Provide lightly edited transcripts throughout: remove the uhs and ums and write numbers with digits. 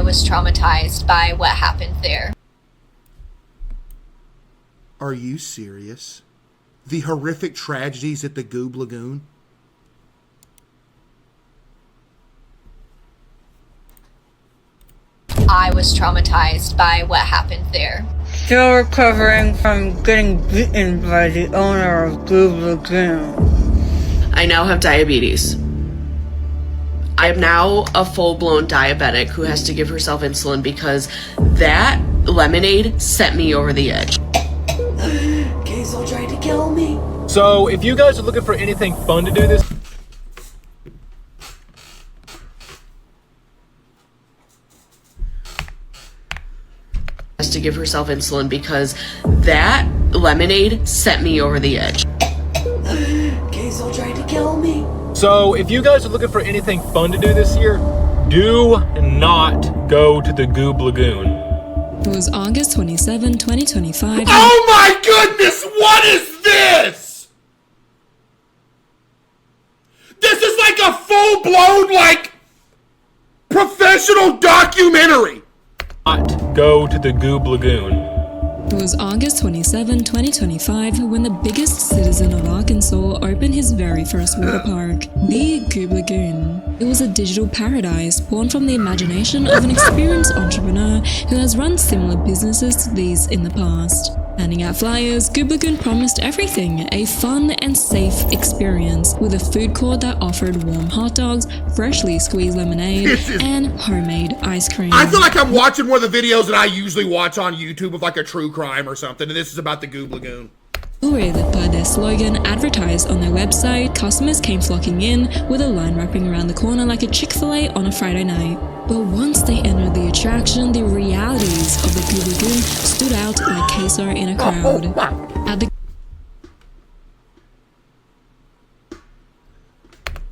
was traumatized by what happened there. Are you serious? The horrific tragedies at the Goob Lagoon? I was traumatized by what happened there. Still recovering from getting beaten by the owner of Goob lagoon. I now have diabetes. I am now a full-blown diabetic who has to give herself insulin because that lemonade sent me over the edge. CASEOH tried to kill me. So, if you guys are looking for anything fun to do this has to give herself insulin because that lemonade sent me over the edge. CASEOH tried to kill me. So, if you guys are looking for anything fun to do this year, do not go to the Goob Lagoon. It was August 27, 2025. Oh my goodness, what is this? This is like a full-blown, like, professional documentary. Not go to the Goob Lagoon. It was August 27, 2025 when the biggest citizen of Arkansas opened his very first water park, the Goob Lagoon. It was a digital paradise born from the imagination of an experienced entrepreneur who has run similar businesses to these in the past. Handing out flyers, Goob Lagoon promised everything, a fun and safe experience with a food court that offered warm hot dogs, freshly squeezed lemonade, and homemade ice cream. I feel like I'm watching one of the videos that I usually watch on YouTube of like a true crime or something, and this is about the Goob Lagoon. Lured by their slogan advertised on their website, customers came flocking in with a line wrapping around the corner like a Chick-fil-A on a Friday night. But once they entered the attraction, the realities of the Goob Lagoon stood out like CASEOH in a crowd. At the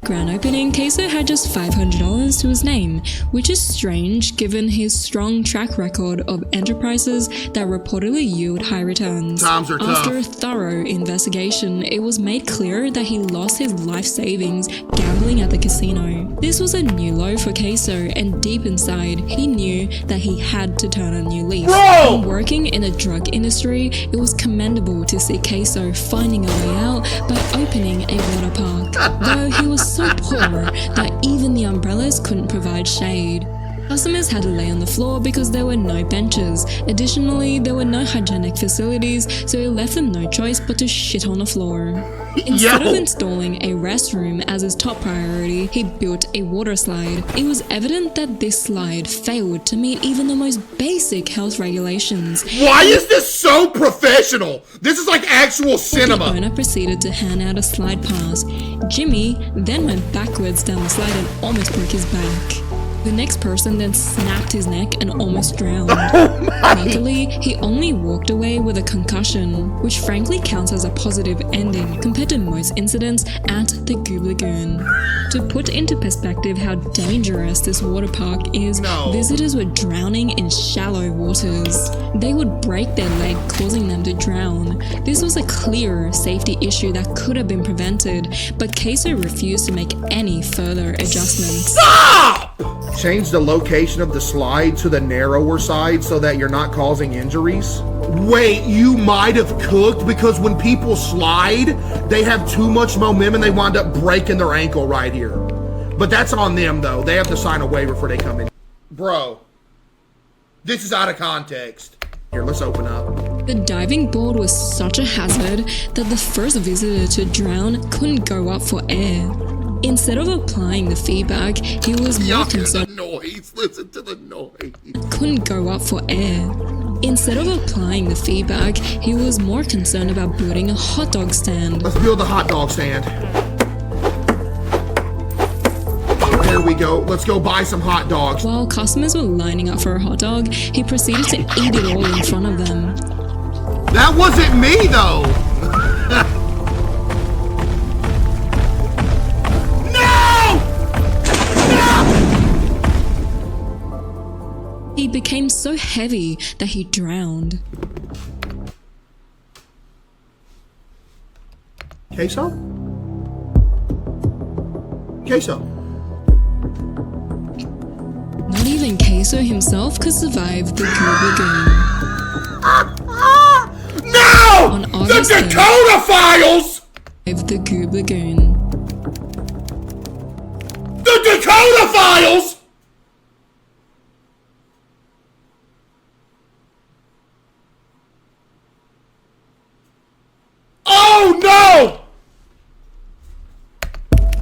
grand opening, CASEOH had just $500 to his name, which is strange given his strong track record of enterprises that reportedly yield high returns. Times are tough. After a thorough investigation, it was made clear that he lost his life savings gambling at the casino. This was a new low for CASEOH, and deep inside, he knew that he had to turn a new leaf. From working in the drug industry, it was commendable to see CASEOH finding a way out by opening a water park, though he was so poor that even the umbrellas couldn't provide shade. Customers had to lay on the floor because there were no benches. Additionally, there were no hygienic facilities, so it left them no choice but to shit on the floor. Instead of installing a restroom as his top priority, he built a water slide. It was evident that this slide failed to meet even the most basic health regulations. Why is this so professional? This is like actual cinema. The owner proceeded to hand out a slide pass. Jimmy then went backwards down the slide and almost broke his back. The next person then snapped his neck and almost drowned. Luckily, he only walked away with a concussion, which frankly counts as a positive ending compared to most incidents at the Goob Lagoon. To put into perspective how dangerous this water park is, visitors were drowning in shallow waters. They would break their leg, causing them to drown. This was a clear safety issue that could have been prevented, but CASEOH refused to make any further adjustments. Stop! Change the location of the slide to the narrower side so that you're not causing injuries. Wait, you might have cooked because when people slide, they have too much momentum and they wind up breaking their ankle right here. But that's on them though. They have to sign a waiver before they come in. Bro, this is out of context. Here, let's open up. The diving board was such a hazard that the first visitor to drown couldn't go up for air. Instead of applying the feedback, he was more concerned. Listen to the noise. Couldn't go up for air. Instead of applying the feedback, he was more concerned about building a hot dog stand. Let's build a hot dog stand. There we go. Let's go buy some hot dogs. While customers were lining up for a hot dog, he proceeded to eat it all in front of them. That wasn't me though. He became so heavy that he drowned. CASEOH? CASEOH? Not Not even CASEOH himself could survive the Goob lagoon. No! On The August 3rd, Dakota Files! the Goob lagoon. The Dakota Files! Oh no!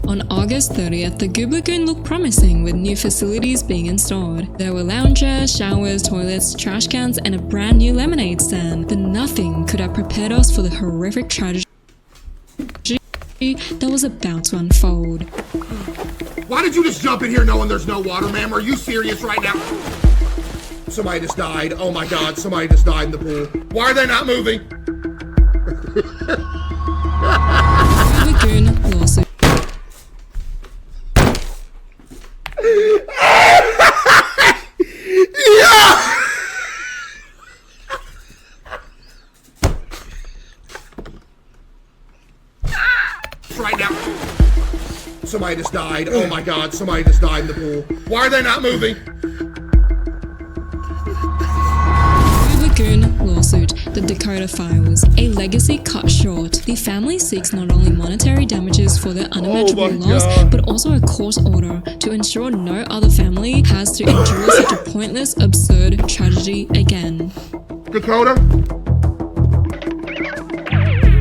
On August 30th, the Goob lagoon looked promising with new facilities being installed. There were loungers, showers, toilets, trash cans, and a brand new lemonade stand. But nothing could have prepared us for the horrific tragedy that was about to unfold. Why did you just jump in here knowing there's no water, ma'am? Are you serious right now? Somebody just died. Oh my god, somebody just died in the pool. Why are they not moving? Goob lagoon lawsuit. Yeah! Right now. Somebody just died. Oh my god, somebody just died in the pool. Why are they not moving? Goob lagoon lawsuit, the Dakota Files. A legacy cut short. The family seeks not only monetary damages for their unimaginable loss, but also a court order to ensure no other family has to endure such a pointless, absurd tragedy again. Dakota?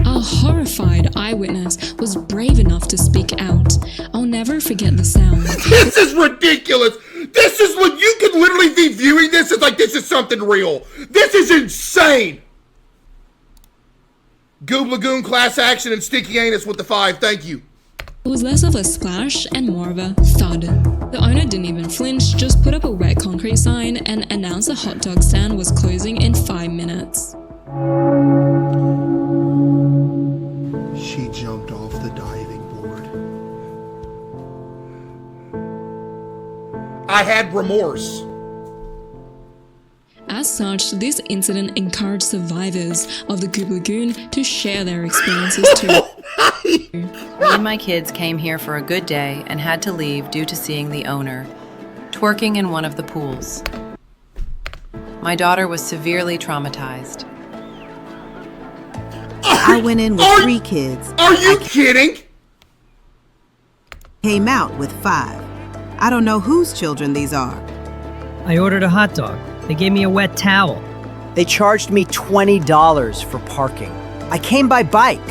A horrified eyewitness was brave enough to speak out. I'll never forget the sound. This is ridiculous. This is what you could literally be viewing this as like this is something real. This is insane. Goob Lagoon class action and sticky anus with the 5. Thank you. It was less of a splash and more of a thud. The owner didn't even flinch, just put up a wet concrete sign and announced the hot dog stand was closing in 5 minutes. She jumped off the diving board. I had remorse. As such, this incident encouraged survivors of the Goob lagoon to share their experiences too. Me and my kids came here for a good day and had to leave due to seeing the owner twerking in one of the pools. My daughter was severely traumatized. I went in with 3 kids. Are you kidding? Came out with 5. I don't know whose children these are. I ordered a hot dog. They gave me a wet towel. They charged me $20 for parking. I came by bike.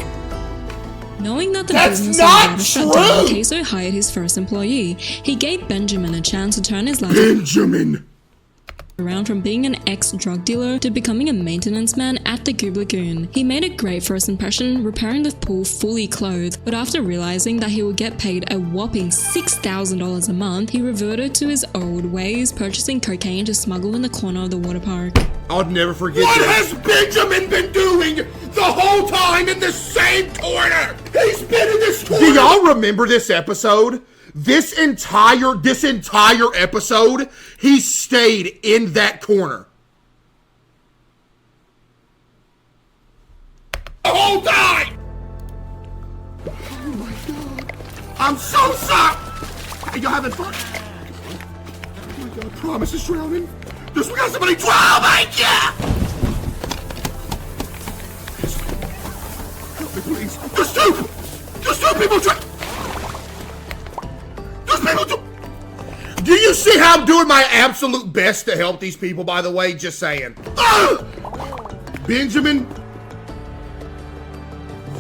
Knowing that the That's business not was about to shut down, true! CASEOH hired his first employee. He gave Benjamin a chance to turn his life Benjamin. around from being an ex-drug dealer to becoming a maintenance man at the Goob lagoon. He made a great first impression, repairing the pool fully clothed, but after realizing that he would get paid a whopping $6,000 a month, he reverted to his old ways, purchasing cocaine to smuggle in the corner of the water park. I'll never forget What has Benjamin been doing the whole time in the same corner? He's been in this corner. Do y'all remember this episode? This entire episode, he stayed in that corner. The whole time! Oh my god. I'm so sorry! Hey, y'all having fun? Oh my god, Promise is drowning. We got somebody drown! Oh my god! Help me, please. There's two people drowning! Do you see how I'm doing my absolute best to help these people, by the way? Just saying. Benjamin,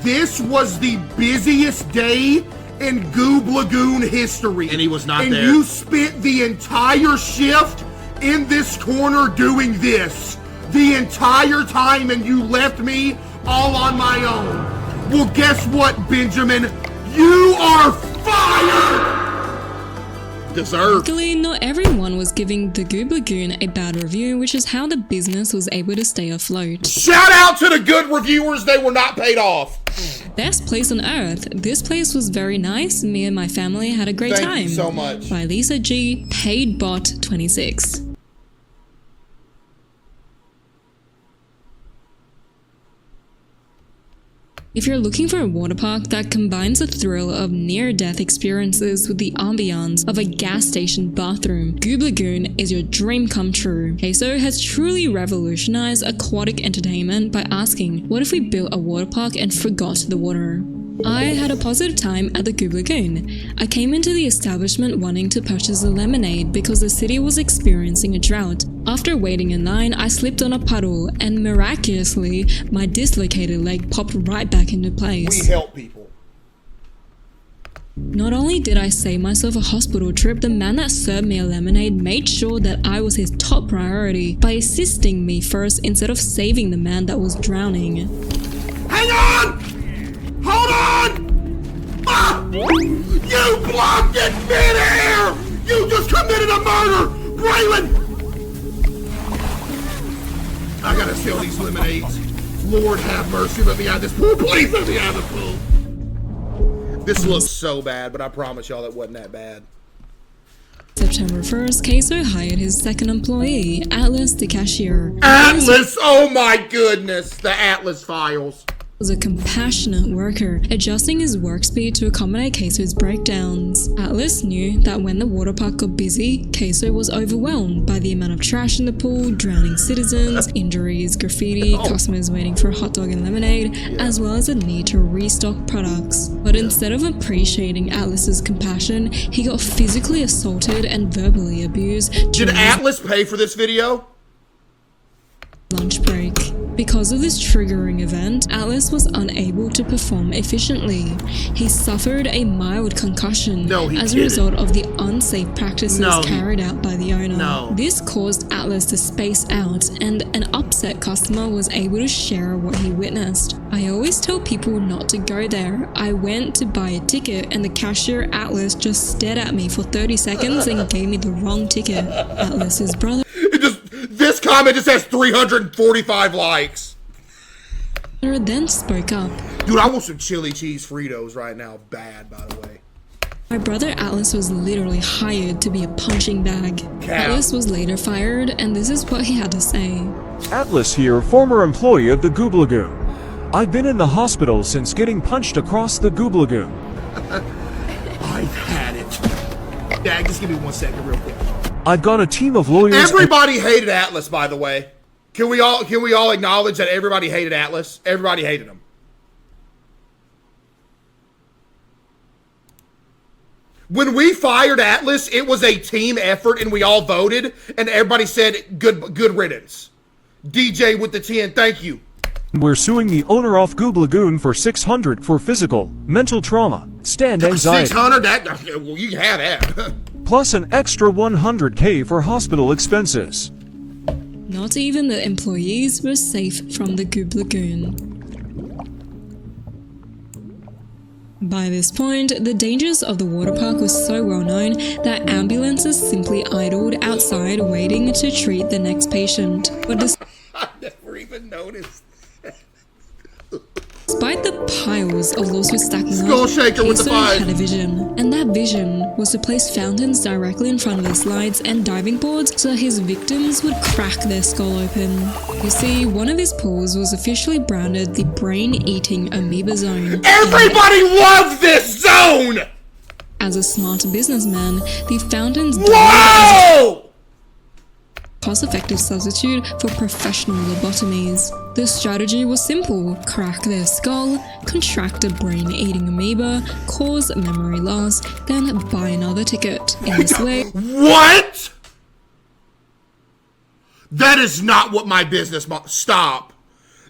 this was the busiest day in Goob Lagoon history. And he was not there. And you spent the entire shift in this corner doing this. The entire time, and you left me all on my own. Well, guess what, Benjamin? You are fired! Deserved. Luckily, not everyone was giving the Goob lagoon a bad review, which is how the business was able to stay afloat. Shout out to the good reviewers, they were not paid off. Best place on earth. This place was very nice. Me and my family had a great time. Thank you so much. By Lisa G, paid bot 26. If you're looking for a water park that combines the thrill of near-death experiences with the ambiance of a gas station bathroom, Goob Lagoon is your dream come true. CASEOH has truly revolutionized aquatic entertainment by asking, what if we built a water park and forgot the water? I had a positive time at the Goob Lagoon. I came into the establishment wanting to purchase a lemonade because the city was experiencing a drought. After waiting in line, I slipped on a puddle and miraculously, my dislocated leg popped right back into place. We help people. Not only did I save myself a hospital trip, the man that served me a lemonade made sure that I was his top priority by assisting me first instead of saving the man that was drowning. Hang on! Hold on! Ah! You blocked it midair! You just committed a murder! Braylon! I gotta sell these lemonades. Lord have mercy, let me out of this pool. Please let me out of the pool. This looks so bad, but I promise y'all it wasn't that bad. September 1st, CASEOH hired his second employee, Atlas the cashier. Atlas! Oh my goodness! The Atlas files. Was a compassionate worker, adjusting his work speed to accommodate CASEOH's breakdowns. Atlas knew that when the water park got busy, CASEOH was overwhelmed by the amount of trash in the pool, drowning citizens, injuries, graffiti, customers waiting for a hot dog and lemonade, as well as a need to restock products. But instead of appreciating Atlas's compassion, he got physically assaulted and verbally abused. Did Atlas pay for this video? Lunch break. Because of this triggering event, Atlas was unable to perform efficiently. He suffered a mild concussion as a result of the unsafe practices carried out by the owner. This caused Atlas to space out, and an upset customer was able to share what he witnessed. I always tell people not to go there. I went to buy a ticket and the cashier Atlas just stared at me for 30 seconds and gave me the wrong ticket. Atlas's brother This comment just has 345 likes. Then spoke up. Dude, I want some chili cheese Fritos right now. Bad, by the way. My brother Atlas was literally hired to be a punching bag. Atlas was later fired, and this is what he had to say. Atlas here, former employee of the Goob Lagoon. I've been in the hospital since getting punched across the Goob Lagoon. I've had it. Dad, just give me 1 second real quick. I've got a team of lawyers. Everybody hated Atlas, by the way. Can we all acknowledge that everybody hated Atlas? Everybody hated him. When we fired Atlas, it was a team effort and we all voted and everybody said good riddance. DJ with the 10, thank you. We're suing the owner of Goob Lagoon for $600 for physical, mental trauma, stand anxiety. 600? Well, you can have that. Plus an extra $100K for hospital expenses. Not even the employees were safe from the Goob Lagoon. By this point, the dangers of the water park was so well known that ambulances simply idled outside waiting to treat the next patient. But I never even noticed. Despite the piles of lawsuits stacking Skull up, shaker with the CASEOH had a vision, and that vision was to place fountains directly in front of the slides and diving boards so that his victims would crack their skull open. You see, one of his pools was officially branded the brain-eating amoeba zone. Everybody loves this zone! As a smart businessman, the fountains cost-effective substitute for professional lobotomies. The strategy was simple: crack their skull, contract a brain-eating amoeba, cause memory loss, then buy another ticket. In this way— What? That is not what my business model— Stop.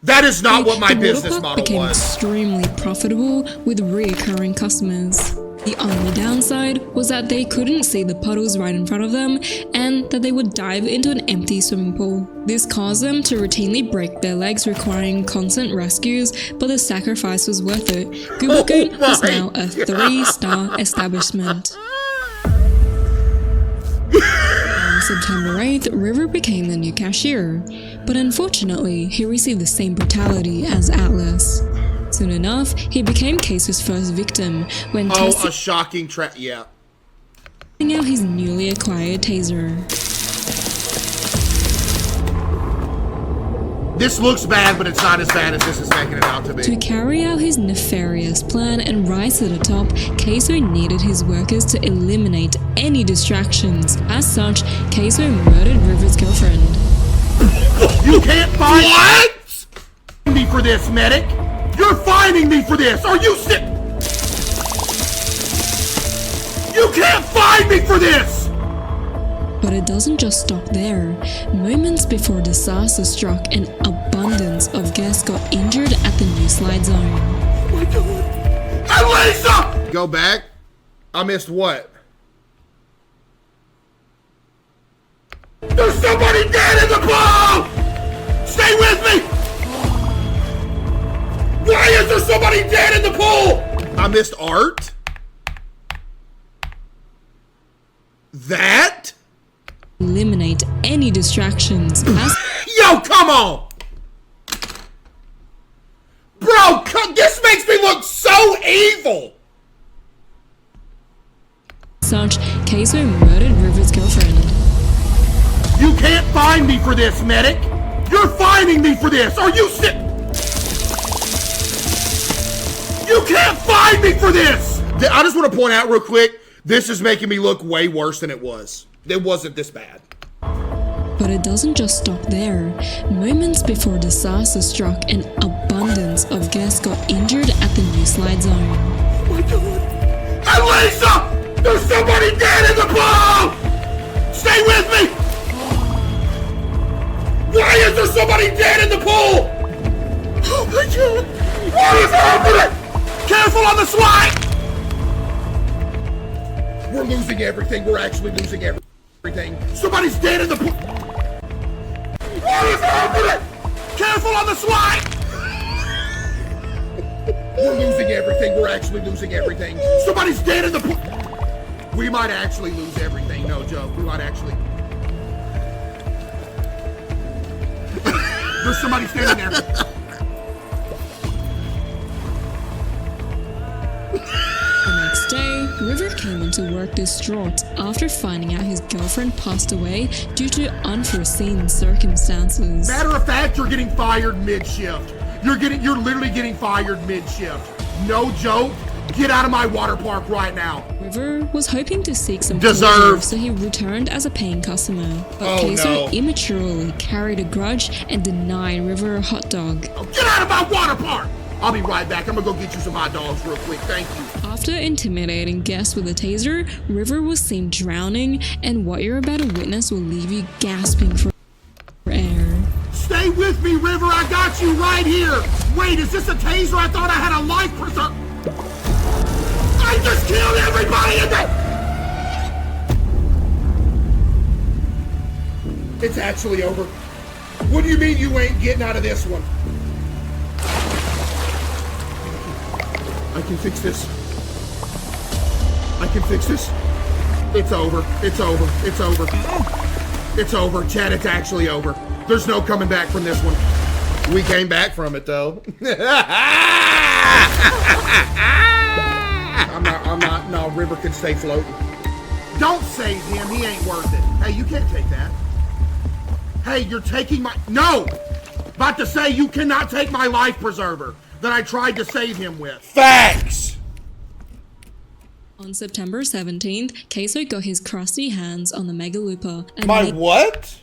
That is not what my business model became was. Extremely profitable with reoccurring customers. The only downside was that they couldn't see the puddles right in front of them and that they would dive into an empty swimming pool. This caused them to routinely break their legs, requiring constant rescues, but the sacrifice was worth it. Goob Lagoon was now a 3-star establishment. On September 8th, River became the new cashier, but unfortunately, he received the same brutality as Atlas. Soon enough, he became CASEOH's first victim when a shocking yeah. testing out his newly acquired taser. This looks bad, but it's not as bad as this is making it out to be. To carry out his nefarious plan and rise to the top, CASEOH needed his workers to eliminate any distractions. As such, CASEOH murdered River's girlfriend. You can't find me for this, medic! You're finding me for this! Are you sick? You can't find me for this! But it doesn't just stop there. Moments before disaster struck, an abundance of guests got injured at the new slide zone. Oh my god. Elisa! Go back. I missed what? There's somebody dead in the pool! Stay with me! Why is there somebody dead in the pool? I missed art. That? Eliminate any distractions. Yo, come on! Bro, this makes me look so evil! Such, CASEOH murdered River's girlfriend. You can't find me for this, medic! You're finding me for this! Are you sick? You can't find me for this! I just want to point out real quick, this is making me look way worse than it was. It wasn't this bad. But it doesn't just stop there. Moments before disaster struck, an abundance of guests got injured at the new slide zone. Oh my god. Elisa! There's somebody dead in the pool! Stay with me! Why is there somebody dead in the pool? Oh my god! What is happening? Careful on the slide! We're losing everything. We're actually losing everything. Somebody's dead in the pool. What is happening? Careful on the slide! We're losing everything. We're actually losing everything. Somebody's dead in the pool. We might actually lose everything. No joke. We might actually. There's somebody standing there. The next day, River came into work distraught after finding out his girlfriend passed away due to unforeseen circumstances. Matter of fact, you're getting fired mid-shift. You're literally getting fired mid-shift. No joke. Get out of my water park right now. River was hoping to seek some Deserved. closure, so he returned as a paying customer. But CASEOH immaturely carried a grudge and denied River a hot dog. Oh, get out of my water park! I'll be right back. I'm gonna go get you some hot dogs real quick. Thank you. After intimidating guests with a taser, River was seen drowning, and what you're about to witness will leave you gasping for air. Stay with me, River. I got you right here. Wait, is this a taser? I thought I had a life preserver. I just killed everybody in the... It's actually over. What do you mean you ain't getting out of this one? I can fix this. I can fix this. It's over. It's over. It's over. It's over. Chad, it's actually over. There's no coming back from this one. We came back from it, though. I'm not, no, River can stay floating. Don't save him, he ain't worth it. Hey, you can't take that. Hey, you're taking my, no! About to say you cannot take my life preserver that I tried to save him with. Facts! On September 17th, CASEOH got his crusty hands on the Mega Looper. My what?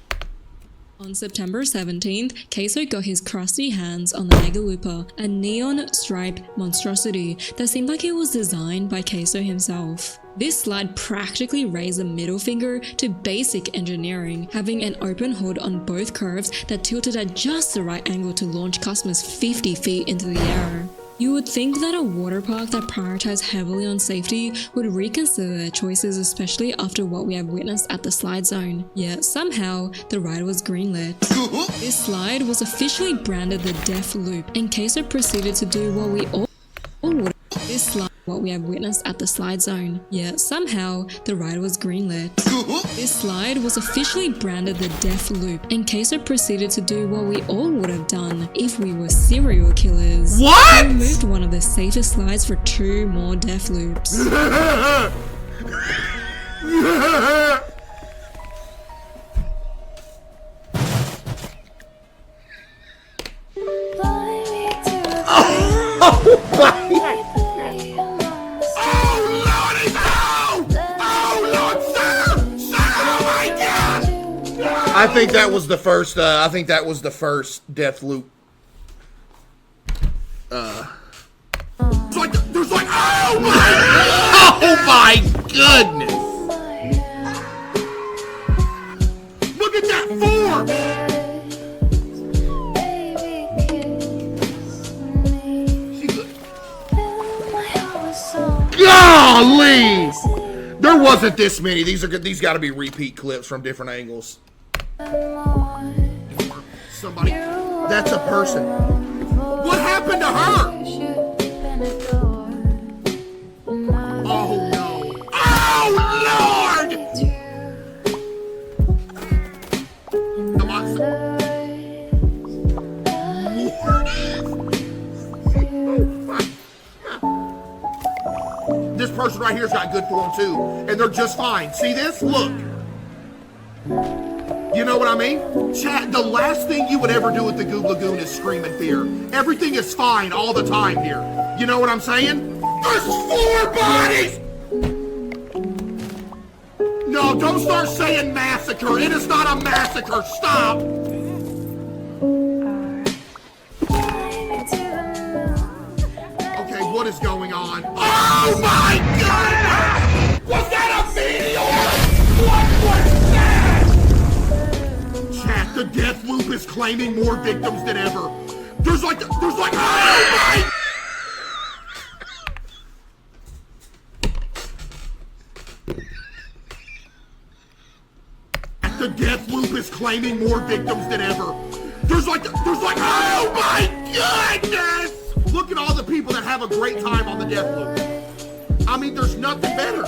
On September 17th, CASEOH got his crusty hands on the Mega Looper, a neon-striped monstrosity that seemed like it was designed by CASEOH himself. This slide practically raised a middle finger to basic engineering, having an open hood on both curves that tilted at just the right angle to launch customers 50 feet into the air. You would think that a water park that prioritized heavily on safety would reconsider their choices, especially after what we have witnessed at the slide zone. Yet somehow, the ride was greenlit. This slide was officially branded the Death Loop, and CASEOH proceeded to do what we all would. This slide what we have witnessed at the slide zone. Yet somehow, the ride was greenlit. This slide was officially branded the Death Loop, and CASEOH proceeded to do what we all would have done if we were serial killers. What? He removed one of the safest slides for 2 more Death Loops. think that was the first. I think that was the first death loop. There's like, oh my goodness! Look at that form! Golly! There wasn't this many. These got to be repeat clips from different angles. Somebody, that's a person. What happened to her? Oh no! Oh Lord! Come on. This person right here's got good form too, and they're just fine. See this? Look. You know what I mean? Chat, the last thing you would ever do with the Goob Lagoon is scream in fear. Everything is fine all the time here. You know what I'm saying? There's 4 bodies! No, don't start saying massacre. It is not a massacre. Stop! Okay, what is going on? Oh my God! Was that a meteor? What was that? Chat, the death loop is claiming more victims than ever. There's like, oh my! The death loop is claiming more victims than ever. There's like, oh my goodness! Look at all the people that have a great time on the death loop. I mean, there's nothing better.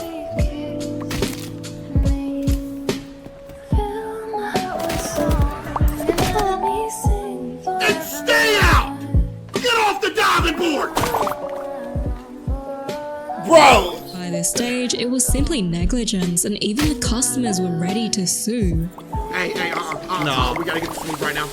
And stay out! Get off the diving board! Bro! By this stage, it was simply negligence, and even the customers were ready to sue. Hey, no, we gotta get to sleep right now.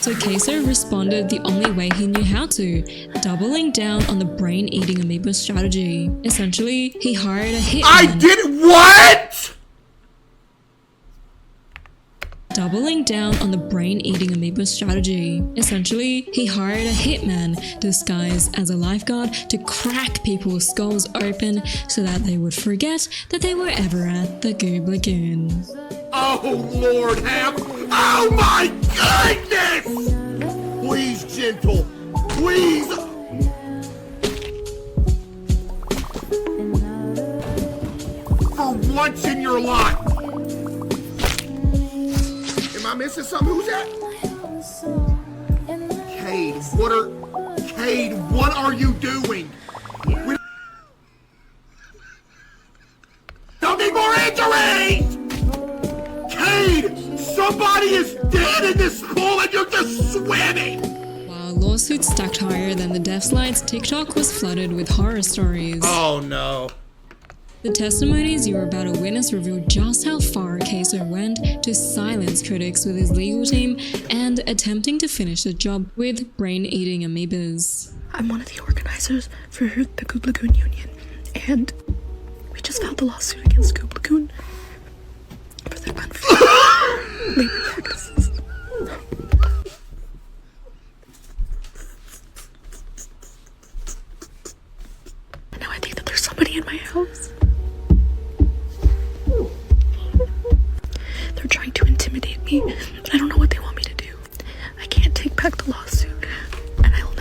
So CASEOH responded the only way he knew how to, doubling down on the brain-eating amoeba strategy. Essentially, he hired a hitman. I did what? Doubling down on the brain-eating amoeba strategy. Essentially, he hired a hitman disguised as a lifeguard to crack people's skulls open so that they would forget that they were ever at the Goob Lagoon. Oh Lord have, oh my goodness! Please, gentle, please. For once in your life. Am I missing something? Who's that? Cade, what are you doing? We don't need more injuries! Cade, somebody is dead in this pool and you're just swimming! While lawsuits stacked higher than the death slides, TikTok was flooded with horror stories. Oh no. The testimonies you are about to witness reveal just how far CASEOH went to silence critics with his legal team and attempting to finish the job with brain-eating amoebas. I'm one of the organizers for the Goob Lagoon Union, and we just filed a lawsuit against Goob Lagoon for their unfair labor practices. And now I think that there's somebody in my house. They're trying to intimidate me, but I don't know what they want me to do. I can't take back the lawsuit, and I'll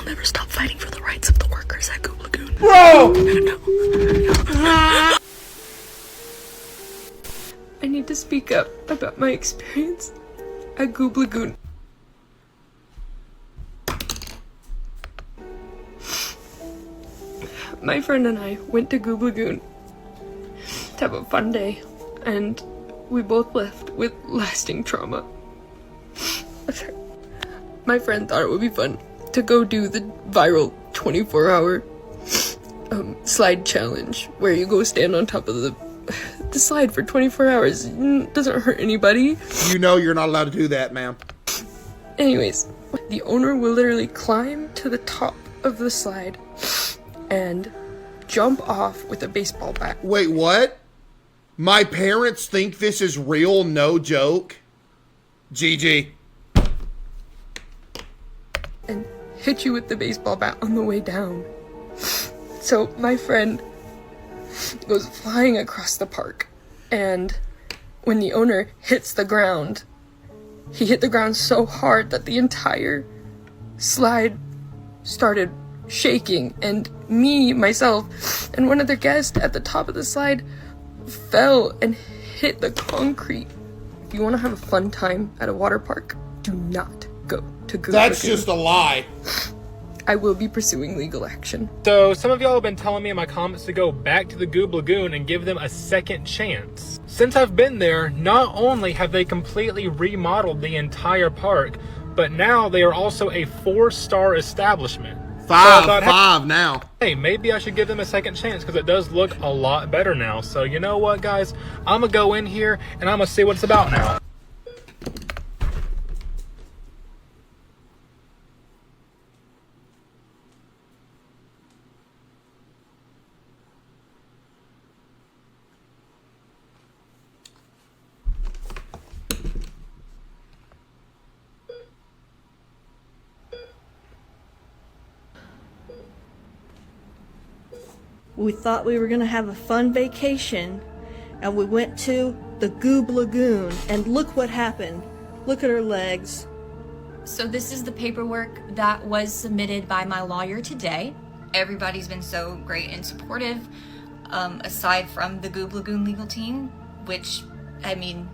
never stop fighting for the rights of the workers at Goob Lagoon. Bro! No. I need to speak up about my experience at Goob Lagoon. My friend and I went to Goob Lagoon to have a fun day, and we both left with lasting trauma. My friend thought it would be fun to go do the viral 24-hour slide challenge, where you go stand on top of the slide for 24 hours. It doesn't hurt anybody. You know you're not allowed to do that, ma'am. Anyways, the owner will literally climb to the top of the slide, and jump off with a baseball bat. Wait, what? My parents think this is real, no joke. GG. And hit you with the baseball bat on the way down. So my friend goes flying across the park, and when the owner hits the ground, he hit the ground so hard that the entire slide started shaking, and myself, and one other guest at the top of the slide fell and hit the concrete. If you want to have a fun time at a water park, do not go to Goob That's lagoon. just a lie. I will be pursuing legal action. So some of y'all have been telling me in my comments to go back to the Goob Lagoon and give them a second chance. Since I've been there, not only have they completely remodeled the entire park, but now they are also a 4-star establishment. Five now. Hey, maybe I should give them a second chance because it does look a lot better now. So you know what, guys? I'm going to go in here and I'm going to see what it's about now. We thought we were gonna have a fun vacation, and we went to the Goob Lagoon, and look what happened. Look at her legs. So this is the paperwork that was submitted by my lawyer today. Everybody's been so great and supportive, aside from the Goob Lagoon legal team, which, I mean,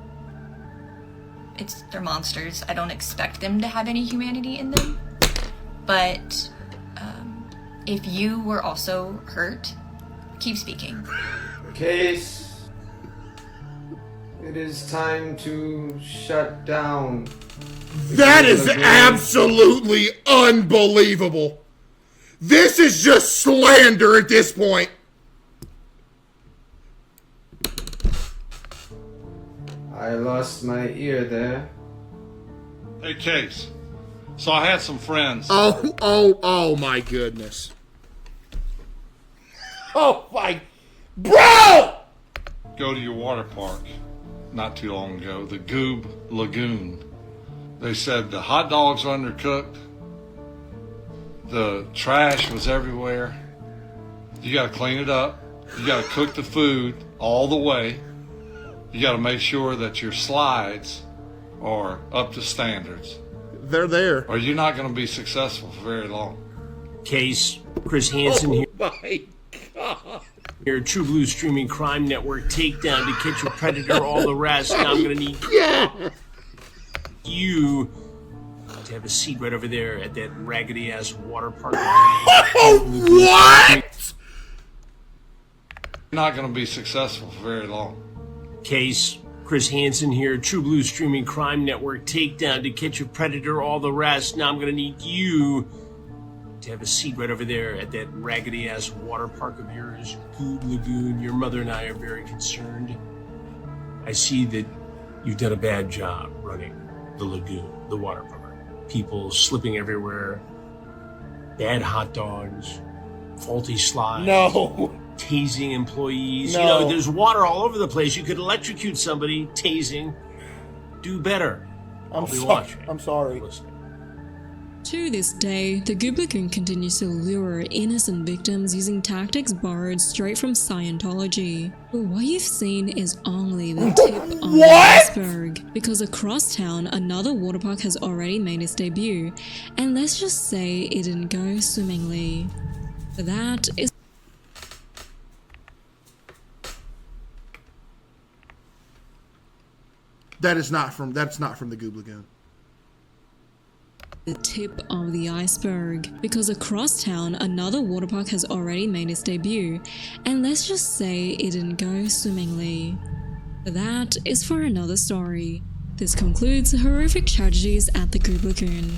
they're monsters. I don't expect them to have any humanity in them. But if you were also hurt, keep speaking. Case, it is time to shut down. That is absolutely unbelievable. This is just slander at this point. I lost my ear there. Hey, Case. So I had some friends. Oh my goodness. Oh my, bro! Go to your water park not too long ago, the Goob Lagoon. They said the hot dogs were undercooked. The trash was everywhere. You got to clean it up. You got to cook the food all the way. You got to make sure that your slides are up to standards. They're there. Or you're not going to be successful for very long. Case, Chris Hansen here. Oh my God. Here, True Blue Streaming Crime Network Takedown, To Catch a Predator, all the rest. Now I'm going to need you to have a seat right over there at that raggedy-ass water park. What? You're not going to be successful for very long. Case, Chris Hansen here, True Blue Streaming Crime Network Takedown, To Catch a Predator, all the rest. Now I'm going to need you to have a seat right over there at that raggedy-ass water park of yours, Goob Lagoon. Your mother and I are very concerned. I see that you've done a bad job running the lagoon, the water park. People slipping everywhere, bad hot dogs, faulty slides. No. Tasing employees. No. You know, there's water all over the place. You could electrocute somebody, tasing. Do better. I'll be watching. I'm sorry. Listen. To this day, the Goob lagoon continues to lure innocent victims using tactics borrowed straight from Scientology. But what you've seen is only the tip on the iceberg, because across town, another water park has already made its debut, and let's just say it didn't go swimmingly. That is That's not from the Goob Lagoon. The tip of the iceberg, because across town another water park has already made its debut, and let's just say it didn't go swimmingly. That is for another story. This concludes horrific tragedies at the Goob Lagoon.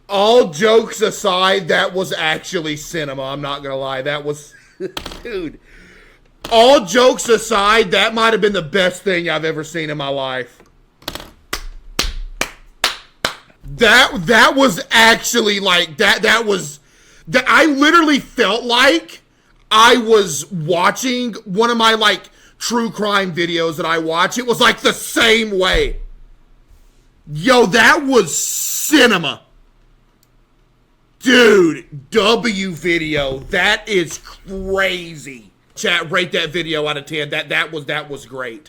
All jokes aside, that was actually cinema. I'm not gonna lie. That was, dude. All jokes aside, that might have been the best thing I've ever seen in my life. That was actually like that was that I literally felt like I was watching one of my like true crime videos that I watch. It was like the same way. Yo, that was cinema. Dude, W video. That is crazy. Chat, rate that video out of 10. That was great.